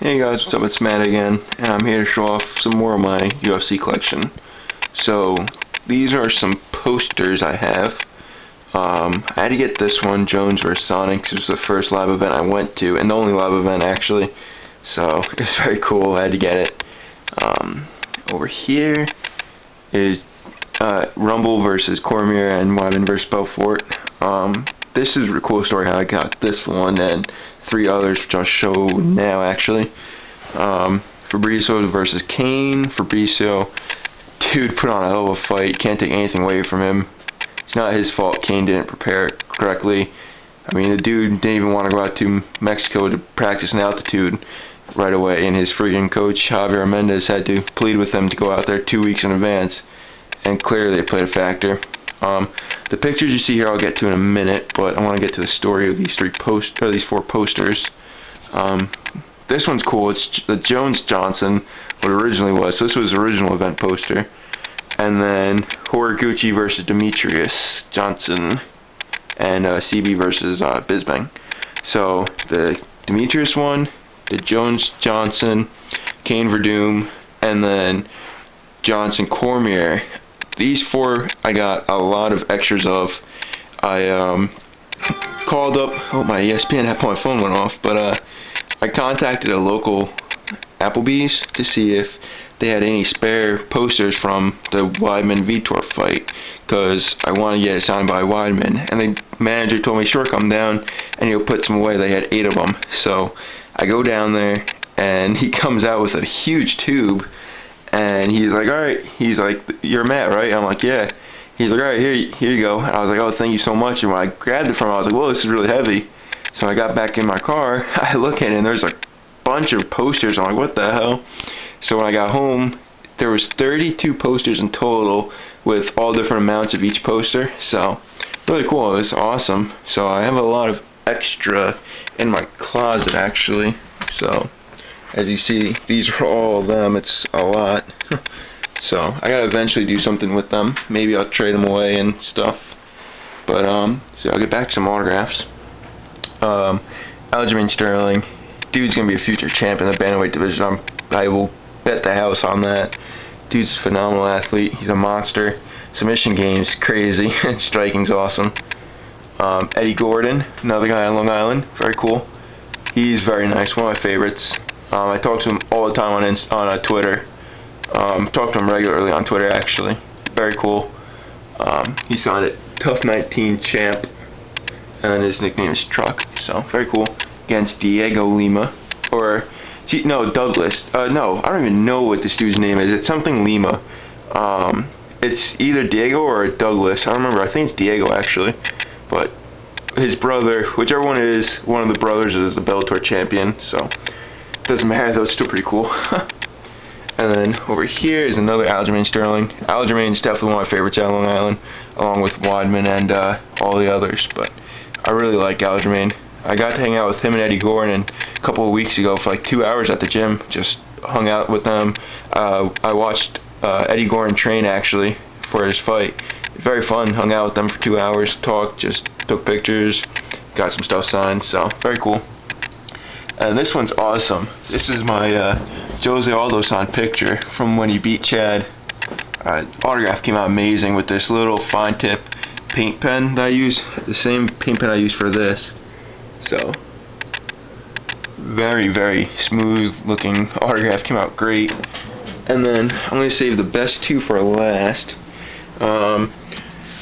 Hey guys, what's up? It's Matt again, and I'm here to show off some more of my UFC collection. So, these are some posters I have. I had to get this one, Jones vs. Sonic, 'cause it was the first live event I went to, and the only live event actually. So, it's very cool, I had to get it. Over here is Rumble vs. Cormier and Weidman vs. Belfort. This is a cool story how I got this one and 3 others, which I'll show now actually. Fabrizio versus Kane. Fabrizio, dude, put on a hell of a fight. Can't take anything away from him. It's not his fault Kane didn't prepare correctly. I mean, the dude didn't even want to go out to Mexico to practice in altitude right away, and his freaking coach Javier Mendez had to plead with him to go out there 2 weeks in advance, and clearly it played a factor. The pictures you see here I'll get to in a minute, but I want to get to the story of these 4 posters. This one's cool. It's the Jones Johnson, what it originally was. So this was the original event poster. And then Horiguchi versus Demetrius Johnson, and CB versus Bisbing. So the Demetrius one, the Jones Johnson, Kane Verdum, and then Johnson Cormier. These 4 I got a lot of extras of. I called up, my ESPN app on my phone went off, but I contacted a local Applebee's to see if they had any spare posters from the Weidman Vitor fight, because I want to get it signed by Weidman. And the manager told me, sure, come down and he'll put some away. They had 8 of them. So I go down there and he comes out with a huge tube. And he's like, alright, he's like, you're Matt, right? I'm like, yeah. He's like, alright, here you go. And I was like, oh, thank you so much. And when I grabbed it from him, I was like, whoa, this is really heavy. So I got back in my car, I look at it, and there's a bunch of posters. I'm like, what the hell? So when I got home, there was 32 posters in total with all different amounts of each poster. So, really cool. It was awesome. So I have a lot of extra in my closet, actually. So, as you see, these are all of them. It's a lot. So I gotta eventually do something with them. Maybe I'll trade them away and stuff. But so I'll get back to some autographs. Aljamain Sterling, dude's gonna be a future champ in the bantamweight division. I will bet the house on that. Dude's a phenomenal athlete. He's a monster. Submission game's crazy. Striking's awesome. Eddie Gordon, another guy on Long Island. Very cool. He's very nice. One of my favorites. I talk to him all the time on Twitter. Talk to him regularly on Twitter, actually. Very cool. He signed it Tough 19 champ, and his nickname is Truck. So very cool. Against Diego Lima, or no, Douglas. No, I don't even know what this dude's name is. It's something Lima. It's either Diego or Douglas. I don't remember. I think it's Diego actually, but his brother, whichever one it is, one of the brothers is the Bellator champion. So. Doesn't matter though, it's still pretty cool. And then over here is another Aljamain Sterling. Aljamain's definitely one of my favorites out on Long Island, along with Weidman and all the others. But I really like Aljamain. I got to hang out with him and Eddie Gordon a couple of weeks ago for like 2 hours at the gym. Just hung out with them. I watched Eddie Gordon train actually for his fight. Very fun. Hung out with them for 2 hours, talked, just took pictures, got some stuff signed. So very cool. And this one's awesome. This is my Jose Aldo signed picture from when he beat Chad. Autograph came out amazing with this little fine tip paint pen that I use. The same paint pen I use for this. So, very, very smooth looking autograph. Came out great. And then I'm going to save the best 2 for last.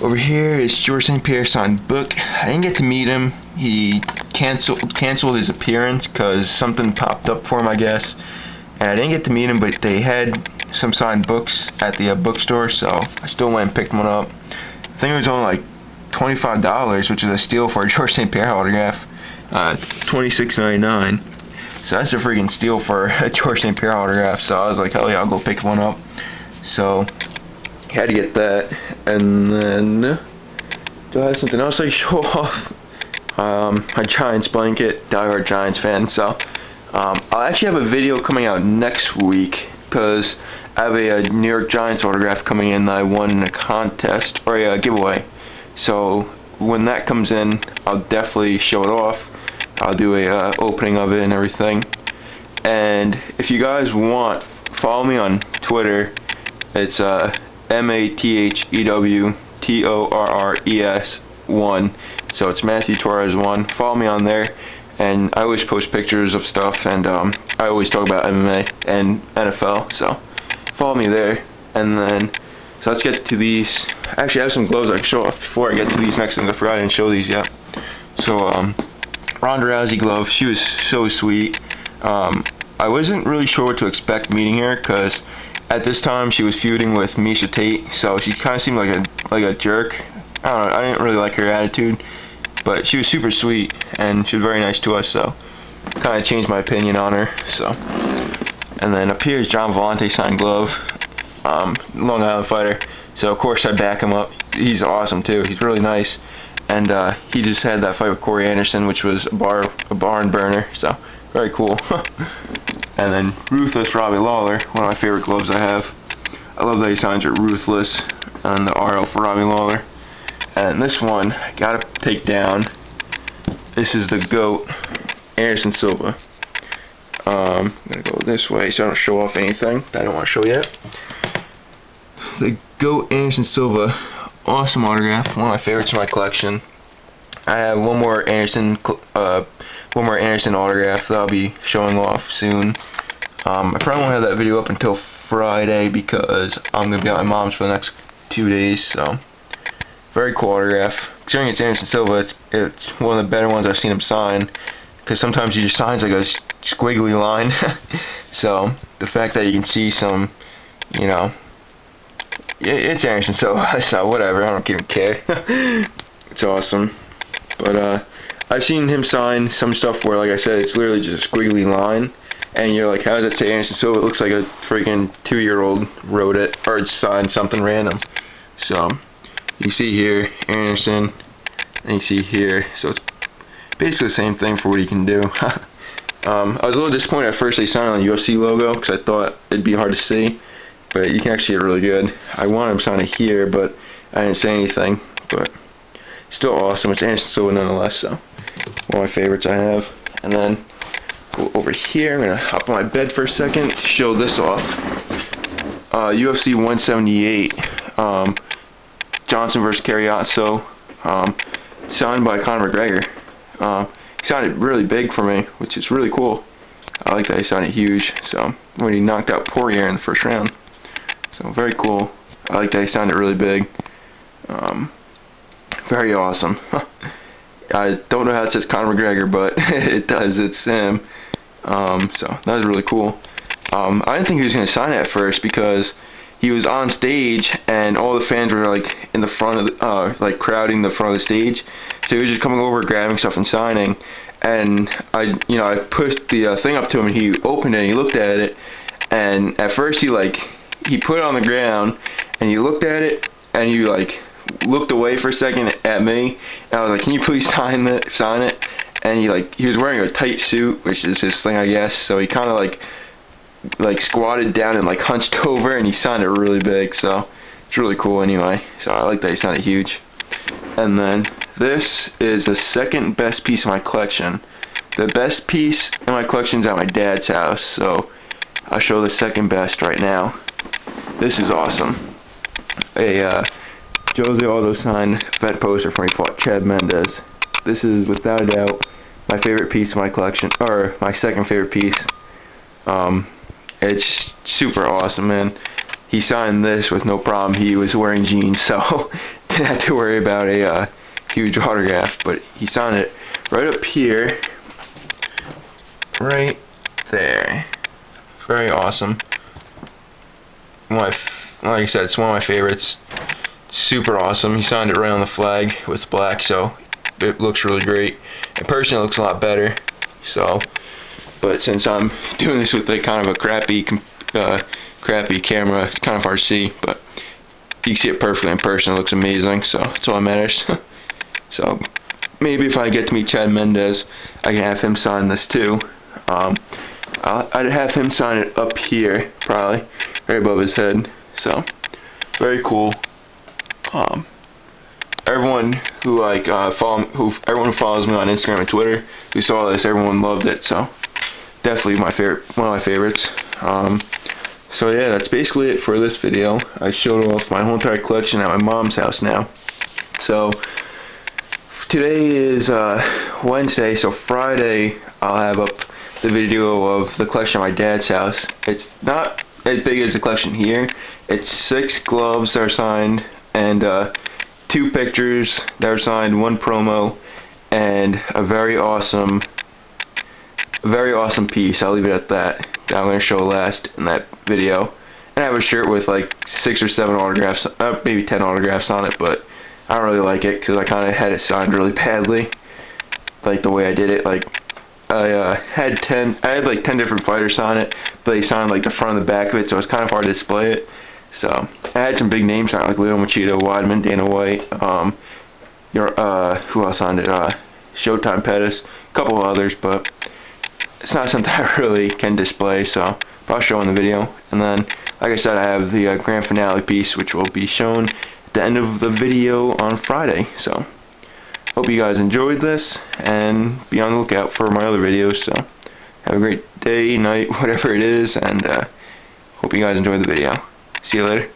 Over here is George St. Pierre signed book. I didn't get to meet him. He canceled his appearance because something popped up for him, I guess. And I didn't get to meet him, but they had some signed books at the bookstore, so I still went and picked one up. I think it was only like $25, which is a steal for a George St. Pierre autograph. $26.99. So that's a freaking steal for a George St. Pierre autograph. So I was like, hell yeah, I'll go pick one up. So had to get that. And then do I have something else I show off? My Giants blanket, diehard Giants fan. So I'll actually have a video coming out next week because I have a New York Giants autograph coming in that I won in a contest or a giveaway. So when that comes in, I'll definitely show it off. I'll do a opening of it and everything. And if you guys want, follow me on Twitter. It's MathewTorres1. So it's Matthew Torres 1. Follow me on there, and I always post pictures of stuff, and I always talk about MMA and NFL. So follow me there. And then, so let's get to these. Actually, I have some gloves I can show off before I get to these next things. I forgot I didn't show these yet. So Ronda Rousey glove. She was so sweet. I wasn't really sure what to expect meeting her, because at this time she was feuding with Miesha Tate, so she kind of seemed like a jerk. I don't know, I didn't really like her attitude, but she was super sweet, and she was very nice to us, so kind of changed my opinion on her. So, and then up here is John Vellante signed glove, Long Island fighter. So of course I back him up. He's awesome too. He's really nice, and he just had that fight with Corey Anderson, which was a barn burner. So very cool. And then Ruthless Robbie Lawler, one of my favorite gloves I have. I love that he signs it Ruthless on the RL for Robbie Lawler. And this one, I gotta take down. This is the GOAT, Anderson Silva. I'm gonna go this way so I don't show off anything that I don't want to show yet. The GOAT, Anderson Silva, awesome autograph, one of my favorites in my collection. I have one more Anderson autograph that I'll be showing off soon. I probably won't have that video up until Friday because I'm gonna be at my mom's for the next 2 days. So very cool autograph. Considering it's Anderson Silva, it's one of the better ones I've seen him sign, because sometimes he just signs like a squiggly line. So the fact that you can see some, you know, it's Anderson Silva, so whatever, I don't even care. It's awesome. But I've seen him sign some stuff where, like I said, it's literally just a squiggly line, and you're like, how does that say Anderson Silva? It looks like a freaking 2-year-old wrote it, or signed something random. So you see here Anderson, and you see here, so it's basically the same thing for what he can do. I was a little disappointed at first they signed on the UFC logo, because I thought it'd be hard to see, but you can actually see it really good. I wanted him signed it here, but I didn't say anything. But still awesome. It's Anderson Silva nonetheless, so one of my favorites I have. And then go over here. I'm gonna hop on my bed for a second to show this off. UFC 178, Johnson versus Carriazo, signed by Conor McGregor. He signed it really big for me, which is really cool. I like that he signed it huge. So when he knocked out Poirier in the first round, so very cool. I like that he signed it really big. Very awesome. I don't know how it says Conor McGregor, but it does. It's him. So that was really cool. I didn't think he was going to sign it at first, because he was on stage and all the fans were like in the front of the, like crowding the front of the stage. So he was just coming over, grabbing stuff and signing. And I pushed the thing up to him, and he opened it and he looked at it. And at first he put it on the ground and he looked at it and he looked away for a second at me, and I was like, can you please sign it? And he was wearing a tight suit, which is his thing, I guess, so he kind of like squatted down and hunched over, and he signed it really big. So it's really cool anyway. So I like that he signed it huge. And then this is the second best piece of my collection. The best piece in my collection is at my dad's house, so I'll show the second best right now. This is awesome. A Jose Aldo signed vet poster for when he fought Chad Mendes. This is without a doubt my favorite piece of my collection, or my second favorite piece. It's super awesome, man. He signed this with no problem. He was wearing jeans, so didn't have to worry about a huge autograph. But he signed it right up here, right there. Very awesome. Like I said, it's one of my favorites. Super awesome. He signed it right on the flag with black, so it looks really great. In person, it looks a lot better. So, but since I'm doing this with kind of a crappy camera, it's kind of hard to see. But you can see it perfectly in person. It looks amazing. So that's all that matters. So maybe if I get to meet Chad Mendes, I can have him sign this too. I'd have him sign it up here, probably right above his head. So very cool. Everyone who everyone who follows me on Instagram and Twitter, who saw this, everyone loved it. So definitely one of my favorites. So yeah, that's basically it for this video. I showed off my whole entire collection at my mom's house now. So today is Wednesday, so Friday I'll have up the video of the collection at my dad's house. It's not as big as the collection here. It's 6 gloves that are signed, and 2 pictures that are signed, 1 promo, and a very awesome piece. I'll leave it at that. That I'm going to show last in that video. And I have a shirt with like 6 or 7 autographs, maybe 10 autographs on it, but I don't really like it because I kind of had it signed really badly, like the way I did it. Like I had like 10 different fighters sign it, but they signed like the front and the back of it, so it's kind of hard to display it. So I had some big names on it, like Leo Machado, Weidman, Dana White, who else signed it? Showtime Pettis, a couple of others, but it's not something I really can display, so I'll show in the video. And then, like I said, I have the grand finale piece, which will be shown at the end of the video on Friday. So hope you guys enjoyed this, and be on the lookout for my other videos. So have a great day, night, whatever it is, and hope you guys enjoyed the video. See you later.